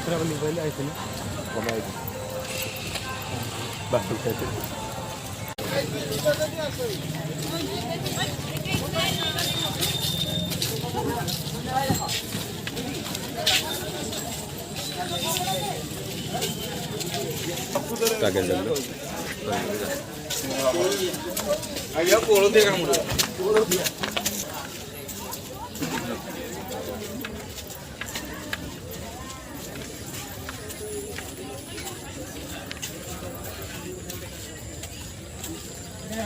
बोली पहले आए थे ना कमाई बस कहते आगे पोलो देगा मुझे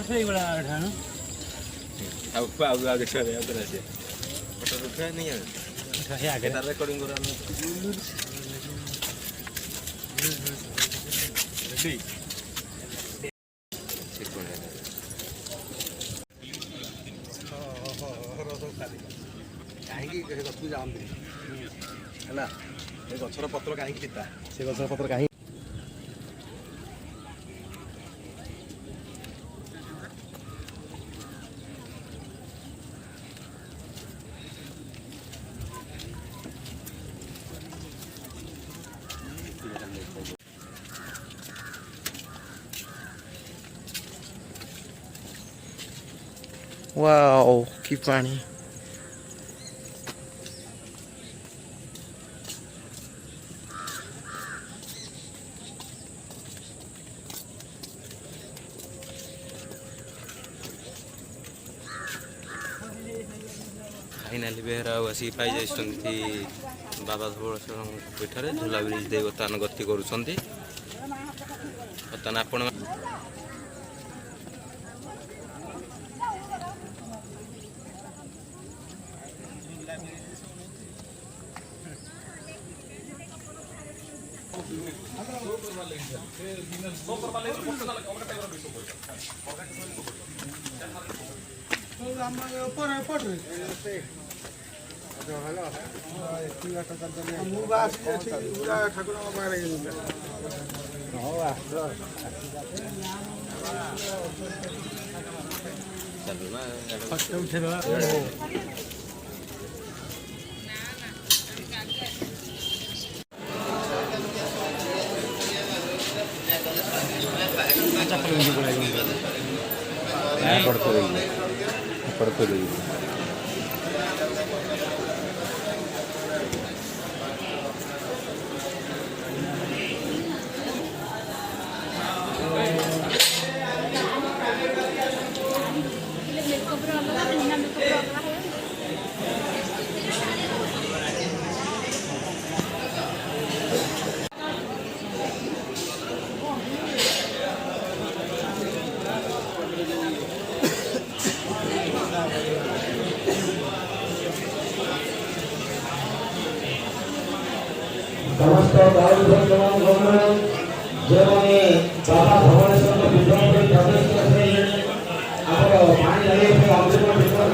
सही बड़ा था ना अब आगे चल रहा है उधर से फोटो उठा नहीं है उठा है आगे तार रिकॉर्डिंग करा नहीं रेडी ठीक बने କାହିଁକି ଗଛକୁ ଯାଆନ୍ତି ହେଲା ଏ ଗଛର ପତ୍ର କାହିଁକି ଚିତା ସେ ଗଛର ପତ୍ର କାହିଁ Wow, keep running. Finally Behera आसी पाई जाइछन्ती बाबा धवळेश्वर पीठरे झूला ब्रिज दे वर्तमान गति करूछन्ती वर्तमान आपण पड़ते समस्त ଯେଉଁମାନେ ବାବା ଧବଳେଶ୍ୱର ବିଗ୍ରହରେ ପ୍ରବେଶ କରିସାରିଲେଣି ଆମର ପାଣି ଢାଳିବା ପାଇଁ ଅନ୍ତିମ ବିଗ୍ରହ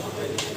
मोबाइल